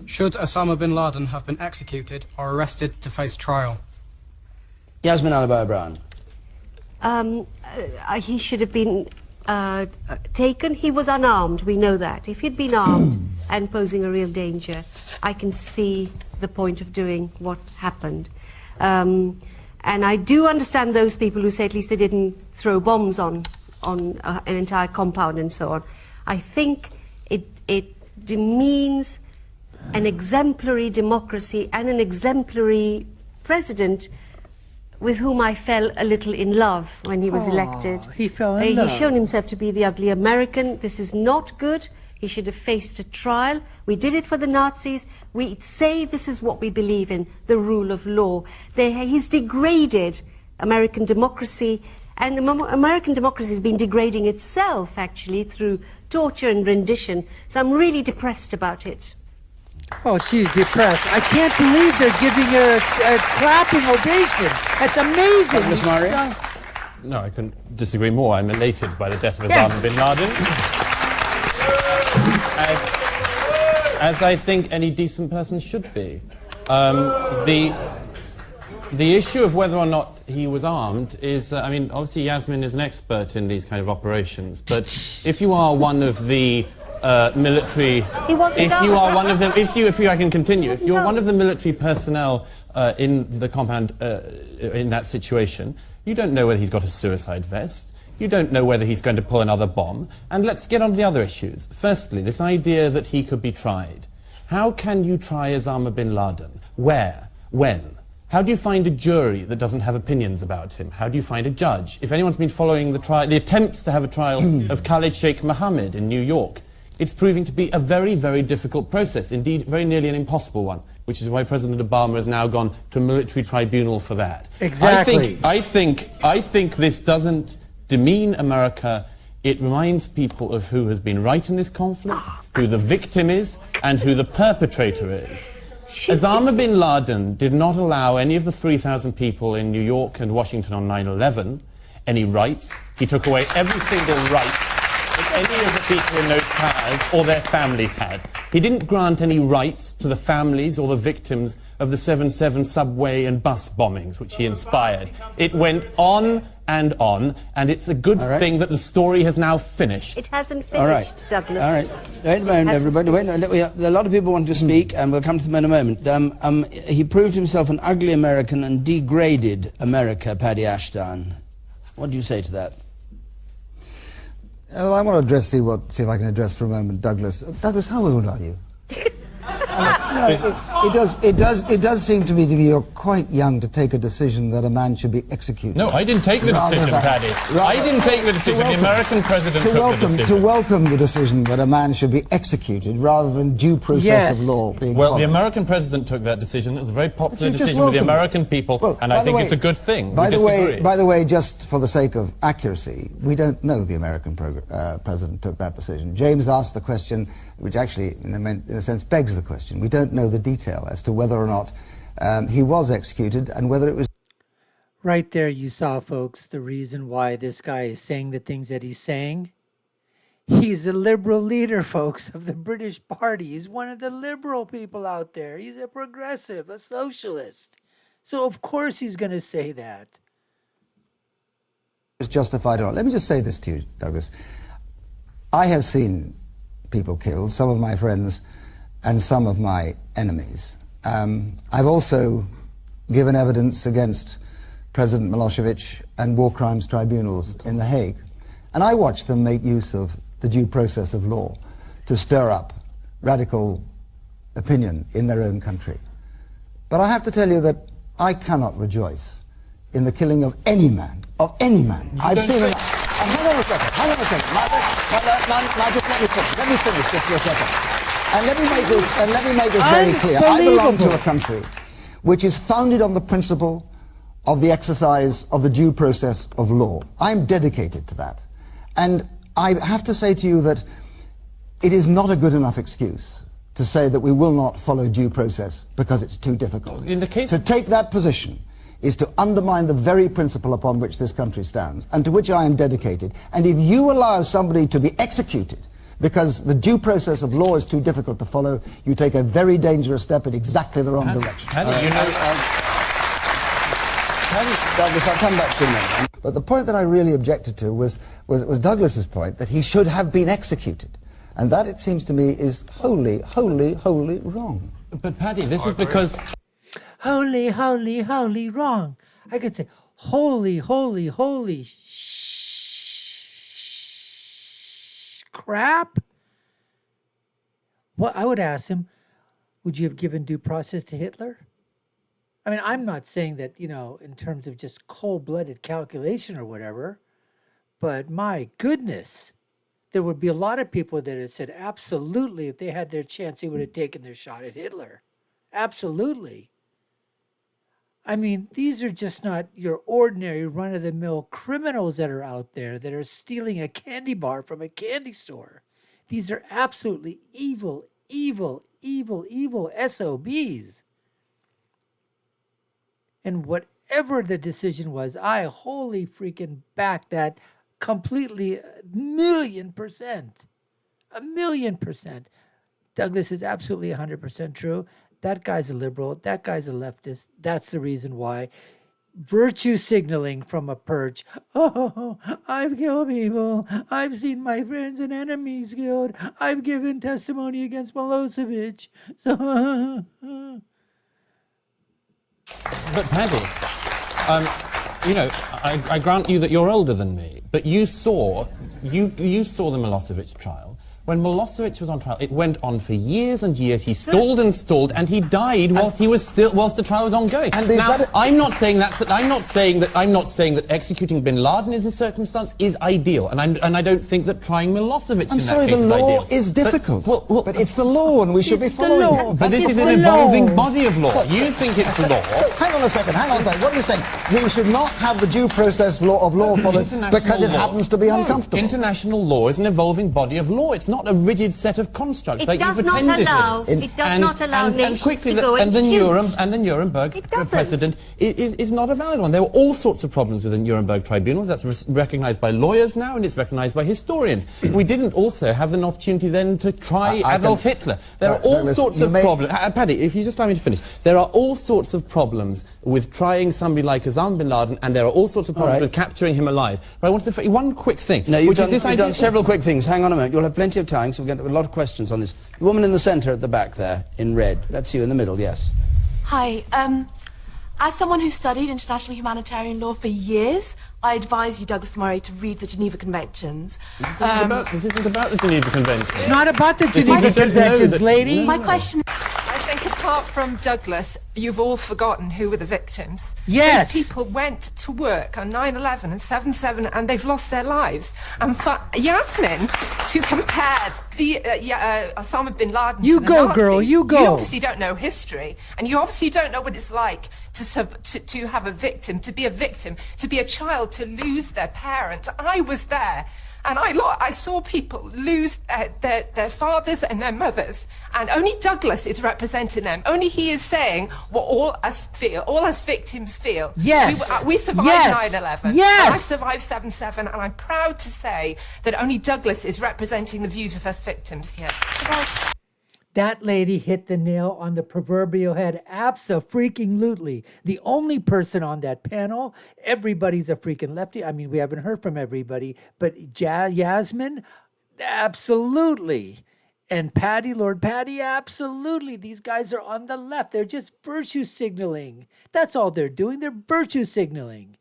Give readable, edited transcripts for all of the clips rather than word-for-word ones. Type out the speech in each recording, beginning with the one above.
Should Osama bin Laden have been executed or arrested to face trial? Yasmin Alibhai Paddy. He should have been taken. He was unarmed, we know that. If he'd been armed and posing a real danger, I can see the point of doing what happened. And I do understand those people who say at least they didn't throw bombs on an entire compound and so on. I think it demeans an exemplary democracy and an exemplary president with whom I fell a little in love when he was elected. He fell in love. He's shown himself to be the ugly American. This is not good. He should have faced a trial. We did it for the Nazis. We say this is what we believe in, the rule of law. He's degraded American democracy, and American democracy has been degrading itself, actually, through torture and rendition. So I'm really depressed about it. Oh, she's depressed. I can't believe they're giving her a clapping ovation. That's amazing. Ms. Murray? No, I couldn't disagree more. I'm elated by the death of Osama bin Laden. As I think any decent person should be. The issue of whether or not he was armed is, I mean, obviously Yasmin is an expert in these kind of operations, but if you are one of the military, if I can continue, if you're one of the military personnel in the compound in that situation, you don't know whether he's got a suicide vest, you don't know whether he's going to pull another bomb, and let's get on to the other issues. Firstly, this idea that he could be tried. How can you try Osama bin Laden? Where? When? How do you find a jury that doesn't have opinions about him? How do you find a judge? If anyone's been following the attempts to have a trial of Khalid Sheikh Mohammed in New York, it's proving to be a very, very difficult process, indeed very nearly an impossible one, which is why President Obama has now gone to a military tribunal for that. Exactly. I think this doesn't demean America. It reminds people of who has been right in this conflict, who the victim is, and who the perpetrator is. Osama bin Laden did not allow any of the 3,000 people in New York and Washington on 9/11 any rights. He took away every single right that any of the people in those cars or their families had. He didn't grant any rights to the families or the victims of the 7/7 subway and bus bombings, which he inspired. It went on, and it's a good thing that the story has now finished. It hasn't finished, Douglas. All right. Wait a moment, everybody. Wait, a lot of people want to speak, and we'll come to them in a moment. He proved himself an ugly American and degraded America, Paddy Ashdown. What do you say to that? Well, I want to see if I can address for a moment Douglas. Douglas, how old are you? It does seem to me you're quite young to take a decision that a man should be executed. No, I didn't take the decision, Paddy. I didn't take the decision. The American president took the decision. To welcome the decision that a man should be executed rather than due process of law being followed. The American president took that decision. It was a very popular decision with the American people, and I think it's a good thing. By the way, just for the sake of accuracy, we don't know the American president took that decision. James asked the question, which actually, in a sense, begs the question. We don't know the detail as to whether or not he was executed and whether it was... Right there you saw, folks, the reason why this guy is saying the things that he's saying. He's a liberal leader, folks, of the British Party. He's one of the liberal people out there. He's a progressive, a socialist. So, of course, he's going to say that. ...was justified or not. Let me just say this to you, Douglas. I have seen people killed, some of my friends and some of my enemies. I've also given evidence against President Milosevic and war crimes tribunals in The Hague. And I watched them make use of the due process of law to stir up radical opinion in their own country. But I have to tell you that I cannot rejoice in the killing of any man, I've seen enough. Hang on a second. Now just let me finish just for a second. And let me make this very clear. I belong to a country which is founded on the principle of the exercise of the due process of law. I'm dedicated to that. And I have to say to you that it is not a good enough excuse to say that we will not follow due process because it's too difficult. To take that position is to undermine the very principle upon which this country stands and to which I am dedicated. And if you allow somebody to be executed because the due process of law is too difficult to follow, you take a very dangerous step in exactly the wrong direction. Paddy, you know... Douglas, I'll come back to you. But the point that I really objected to was Douglas's point that he should have been executed. And that, it seems to me, is wholly, wholly, wholly wrong. But Paddy, this is because... Holy, holy, holy wrong. I could say, holy, holy, holy crap. Well, I would ask him, would you have given due process to Hitler? I mean, I'm not saying that, you know, in terms of just cold-blooded calculation or whatever, but my goodness, there would be a lot of people that had said, absolutely, if they had their chance, they would have taken their shot at Hitler. Absolutely. I mean, these are just not your ordinary run-of-the-mill criminals that are out there that are stealing a candy bar from a candy store. These are absolutely evil, evil, evil, evil SOBs. And whatever the decision was, I wholly freaking back that completely, 1,000,000%. 1,000,000%. Douglas is absolutely 100% true. That guy's a liberal. That guy's a leftist. That's the reason why. Virtue signaling from a perch. Oh, I've killed people. I've seen my friends and enemies killed. I've given testimony against Milosevic. So... But Paddy, you know, I grant you that you're older than me, but you saw the Milosevic trial. When Milosevic was on trial, it went on for years and years. He stalled and stalled, and he died whilst the trial was ongoing. And now, I'm not saying that executing bin Laden in this circumstance is ideal, and I don't think that trying Milosevic in that case is ideal. I'm sorry, the law is difficult. But it's the law, and we should be following it. But this is an evolving body of law. You think it's law. So hang on a second. What are you saying? We should not have the due process of law followed because it happens to be uncomfortable. International law is an evolving body of law. It's not a rigid set of constructs like you pretend it is. It does not allow nations to go and and the Nuremberg precedent is not a valid one. There were all sorts of problems with the Nuremberg tribunals. That's recognised by lawyers now, and it's recognised by historians. We didn't also have an opportunity then to try Adolf Hitler. There are all sorts of problems. Paddy, if you just allow me to finish. There are all sorts of problems with trying somebody like Osama bin Laden, and there are all sorts of problems with capturing him alive. But I wanted to one quick thing. No, you've done several quick things. Hang on a minute. You'll have plenty of time, so we'll get a lot of questions on this. The woman in the centre at the back there, in red. That's you in the middle, yes. Hi. As someone who studied international humanitarian law for years, I advise you, Douglas Murray, to read the Geneva Conventions. This isn't about the Geneva Conventions. It's not about the Geneva Conventions, lady. My question... I think apart from Douglas, you've all forgotten who were the victims. Yes. These people went to work on 9/11 and 7/7 and they've lost their lives. And for Yasmin to compare the Osama bin Laden to the Nazis, girl, you go. You obviously don't know history, and you obviously don't know what it's like to have a victim, to be a child, to lose their parent. I was there. And I saw people lose their fathers and their mothers, and only Douglas is representing them. Only he is saying what all us feel, all us victims feel. Yes. We survived 9/11. Yes. I survived 7/7, and I'm proud to say that only Douglas is representing the views of us victims here. That lady hit the nail on the proverbial head. Abso-freaking-lutely. The only person on that panel, everybody's a freaking lefty. I mean, we haven't heard from everybody, but Yasmin, absolutely. And Paddy, Lord Paddy, absolutely. These guys are on the left. They're just virtue signaling. That's all they're doing. They're virtue signaling.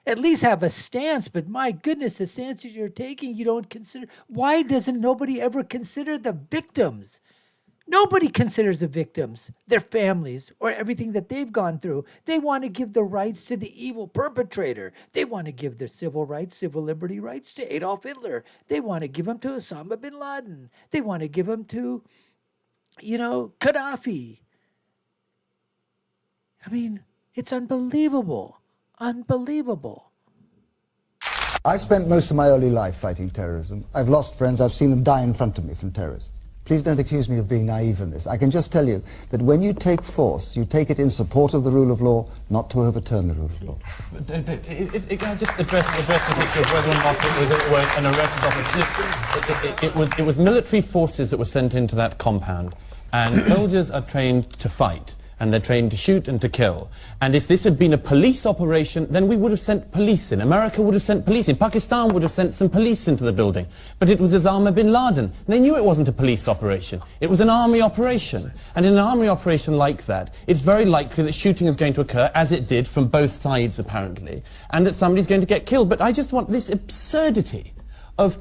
At least have a stance, but my goodness, the stances you're taking, you don't consider. Why doesn't nobody ever consider the victims? Nobody considers the victims, their families, or everything that they've gone through. They want to give the rights to the evil perpetrator. They want to give their civil rights, civil liberty rights to Adolf Hitler. They want to give them to Osama bin Laden. They want to give them to, Gaddafi. I mean, it's unbelievable. Unbelievable. I've spent most of my early life fighting terrorism. I've lost friends. I've seen them die in front of me from terrorists. Please don't accuse me of being naive in this. I can just tell you that when you take force, you take it in support of the rule of law, not to overturn the rule of law. If can I just address this issue of whether or not it was an arrest of it was military forces that were sent into that compound, and soldiers are trained to fight, and they're trained to shoot and to kill. And if this had been a police operation, then we would have sent police in. America would have sent police in. Pakistan would have sent some police into the building. But it was Osama bin Laden. They knew it wasn't a police operation. It was an army operation. And in an army operation like that, it's very likely that shooting is going to occur, as it did from both sides apparently, and that somebody's going to get killed. But I just want this absurdity of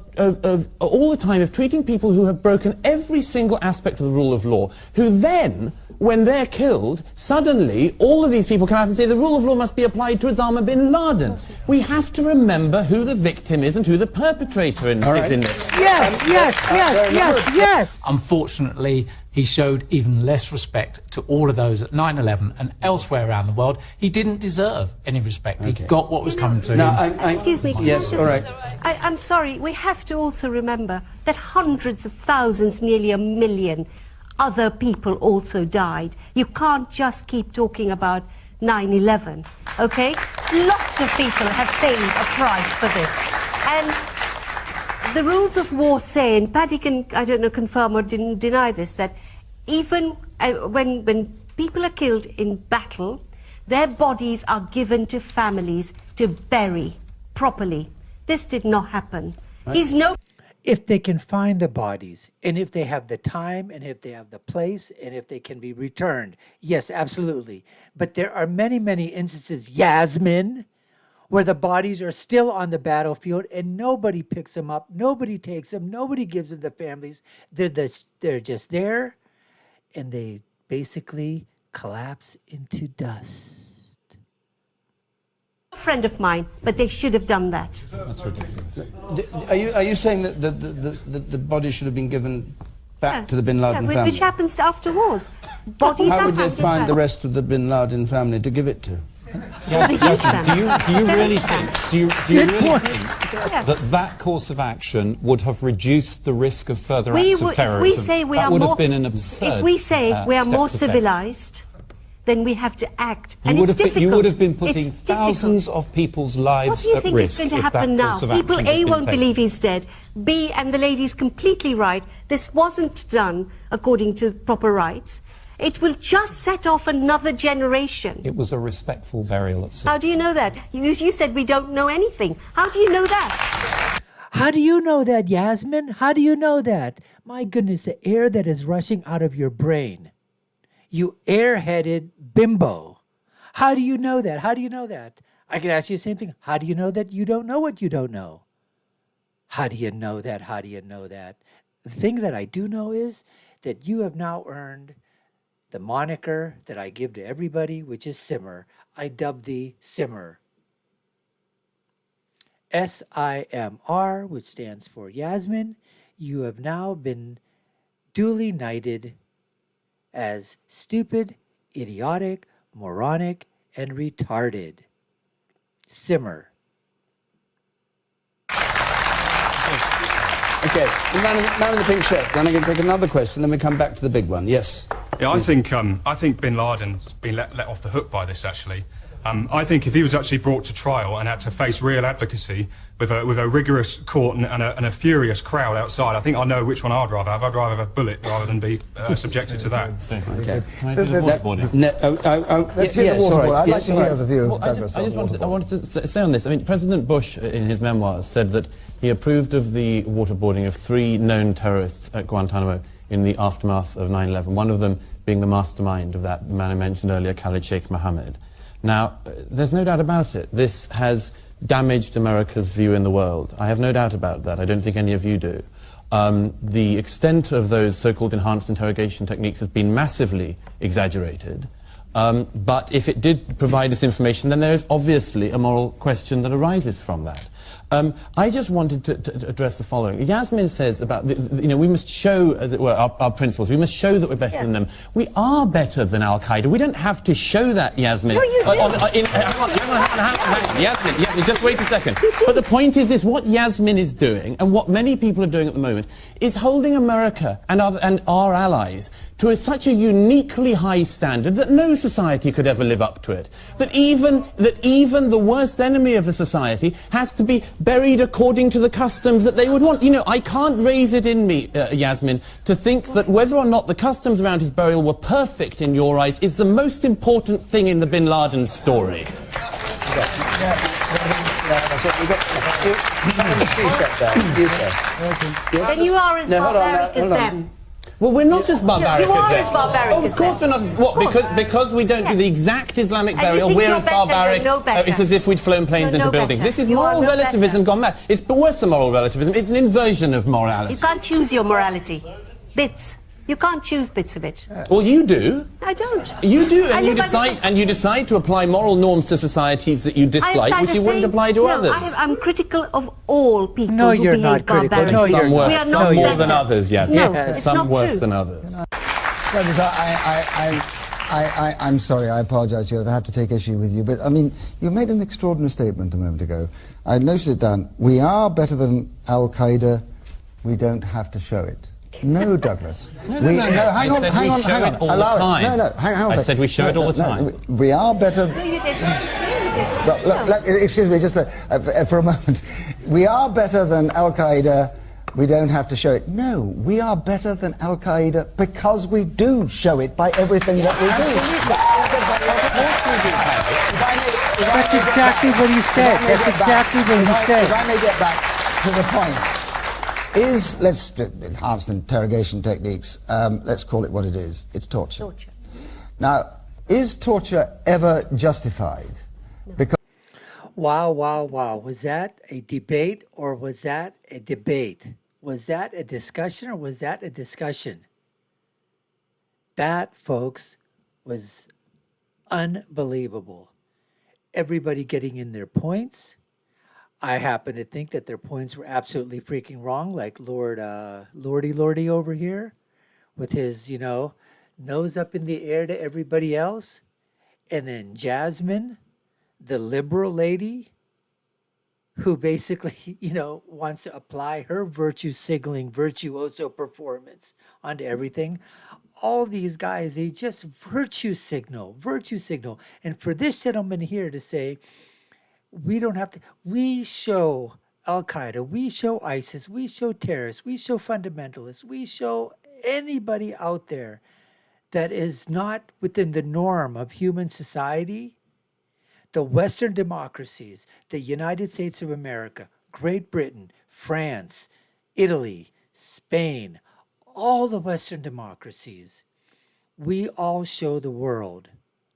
all the time of treating people who have broken every single aspect of the rule of law, who then, when they're killed, suddenly all of these people come out and say the rule of law must be applied to Osama bin Laden. We have to remember who the victim is and who the perpetrator is in this. Yes. Unfortunately, he showed even less respect to all of those at 9/11 and elsewhere around the world. He didn't deserve any respect. He got what was coming to him. Excuse me. Yes, all right. I'm sorry. We have to also remember that hundreds of thousands, nearly 1 million, other people also died. You can't just keep talking about 9/11, okay? Lots of people have paid a price for this. And the rules of war say, and Paddy can, I don't know, confirm or deny this, that even when people are killed in battle, their bodies are given to families to bury properly. This did not happen. Right. He's no... If they can find the bodies, and if they have the time, and if they have the place, and if they can be returned, yes, absolutely. But there are many, many instances, Yasmin, where the bodies are still on the battlefield and nobody picks them up, nobody takes them, nobody gives them to families. They're just there, and they basically collapse into dust. Friend of mine, but they should have done that. That's ridiculous. Are you saying that the body should have been given back to the bin Laden family? Which happens after wars. Bodies How would they find the rest of the bin Laden family to give it to? Yes, do you really think? Do you really think that course of action would have reduced the risk of further acts of terrorism? We say we that are would more, have been an absurd. If we say we are more civilized, then we have to act. And it's difficult. You would have been putting thousands of people's lives at risk. What do you think is going to happen now? People, A, won't believe he's dead. B, and the lady's completely right, this wasn't done according to proper rights. It will just set off another generation. It was a respectful burial at sea. How do you know that? You said we don't know anything. How do you know that? How do you know that, Yasmin? How do you know that? My goodness, the air that is rushing out of your brain. You airheaded bimbo. How do you know that? How do you know that? I could ask you the same thing. How do you know that you don't know what you don't know? How do you know that? How do you know that? The thing that I do know is that you have now earned the moniker that I give to everybody, which is Simmer. I dub thee Simmer. S-I-M-R, which stands for Yasmin. You have now been duly knighted as stupid, idiotic, moronic, and retarded. Simmer. Okay, man in the pink shirt. Then I'm going to take another question, then we come back to the big one. Yes. Yeah, I think bin Laden's been let off the hook by this, actually. I think if he was actually brought to trial and had to face real advocacy with a rigorous court and a furious crowd outside, I think I know which one I'd rather have. I'd rather have a bullet rather than be subjected to that. Okay. Let's hear the waterboarding. I'd like to hear the view of Douglas. I wanted to say on this. I mean, President Bush, in his memoirs, said that he approved of the waterboarding of 3 known terrorists at Guantanamo in the aftermath of 9/11. One of them being the mastermind of that, the man I mentioned earlier, Khalid Sheikh Mohammed. Now, there's no doubt about it. This has damaged America's view in the world. I have no doubt about that. I don't think any of you do. The extent of those so-called enhanced interrogation techniques has been massively exaggerated. But if it did provide this information, then there is obviously a moral question that arises from that. I just wanted to address the following. Yasmin says about, we must show, as it were, our principles. We must show that we're better than them. We are better than Al-Qaeda. We don't have to show that, Yasmin. No, you do. Yasmin, just wait a second. But the point is what Yasmin is doing, and what many people are doing at the moment, is holding America and our allies to such a uniquely high standard that no society could ever live up to it. That even the worst enemy of a society has to be buried according to the customs that they would want. I can't raise it in me, Yasmin, to think that whether or not the customs around his burial were perfect in your eyes is the most important thing in the Bin Laden story. Then you are as barbaric as them. Well, we're not as barbaric you as are them. as barbaric Of as course them. we're not. What? Because we don't do the exact Islamic burial, think we're you're as better, barbaric. no better. It's as if we'd flown planes You're into no buildings. better. This is You are moral no relativism better. gone mad. It's worse than moral relativism. It's an inversion of morality. You can't choose your morality. Bits. You can't choose bits of it. Well, you do. I don't. You do, I and you live by the decide, to apply moral norms to societies that you dislike, which you wouldn't apply to others. I'm critical of all people No, who you're behave not critical. barbarically. No, Some you're worse, We are some not more better. than others. Yes, No, it's some not worse true. than others. I'm sorry, I apologise to you that I have to take issue with you, but I mean, you made an extraordinary statement a moment ago. I noted it down. We are better than Al-Qaeda, we don't have to show it. No, Douglas. No, hang on. Allow it. No, hang on. I said we show it all the time. We are better... No, you didn't. Look, excuse me, just for a moment. We are better than Al-Qaeda, we don't have to show it. No, we are better than Al-Qaeda because we do show it by everything that we do. That's exactly what he said. That's exactly what he said. If I may get back to the point, let's enhanced interrogation techniques, let's call it what it is. It's torture. Now, is torture ever justified? No. Because Wow. Was that a debate or was that a debate? Was that a discussion or was that a discussion? That, folks, was unbelievable. Everybody getting in their points. I happen to think that their points were absolutely freaking wrong, like Lordy over here with his, nose up in the air to everybody else. And then Jasmine, the liberal lady, who basically, wants to apply her virtue signaling, virtuoso performance onto everything. All these guys, they just virtue signal. And for this gentleman here to say, we don't have to, we show Al-Qaeda, we show ISIS, we show terrorists, we show fundamentalists, we show anybody out there that is not within the norm of human society. The Western democracies, the United States of America, Great Britain, France, Italy, Spain, all the Western democracies, we all show the world.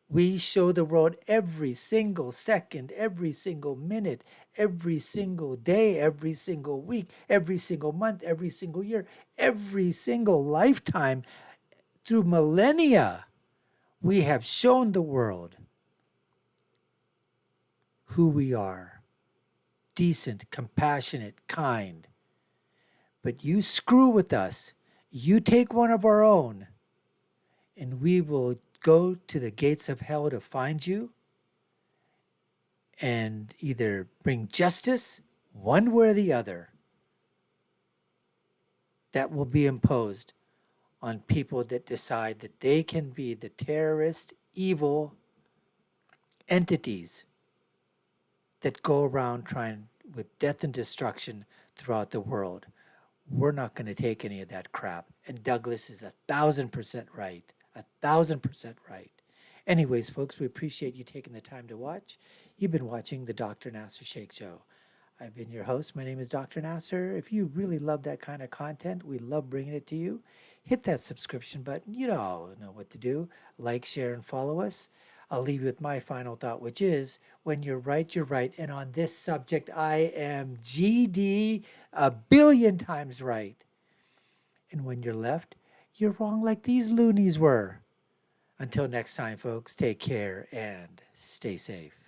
We show the world every single second, every single minute, every single day, every single week, every single month, every single year, every single lifetime. Through millennia, we have shown the world who we are. Decent, compassionate, kind. But you screw with us, you take one of our own, and we will go to the gates of hell to find you and either bring justice one way or the other that will be imposed on people that decide that they can be the terrorist, evil entities that go around trying with death and destruction throughout the world. We're not going to take any of that crap. And Douglas is 1,000% right. 1,000% right. Anyways, folks, we appreciate you taking the time to watch. You've been watching the Dr. Nasir Shaikh Show. I've been your host. My name is Dr. Nasir. If you really love that kind of content, we love bringing it to you. Hit that subscription button. You all know what to do. Like, share, and follow us. I'll leave you with my final thought, which is, when you're right, you're right. And on this subject, I am GD 1,000,000,000 times right. And when you're left, you're wrong like these loonies were. Until next time, folks, take care and stay safe.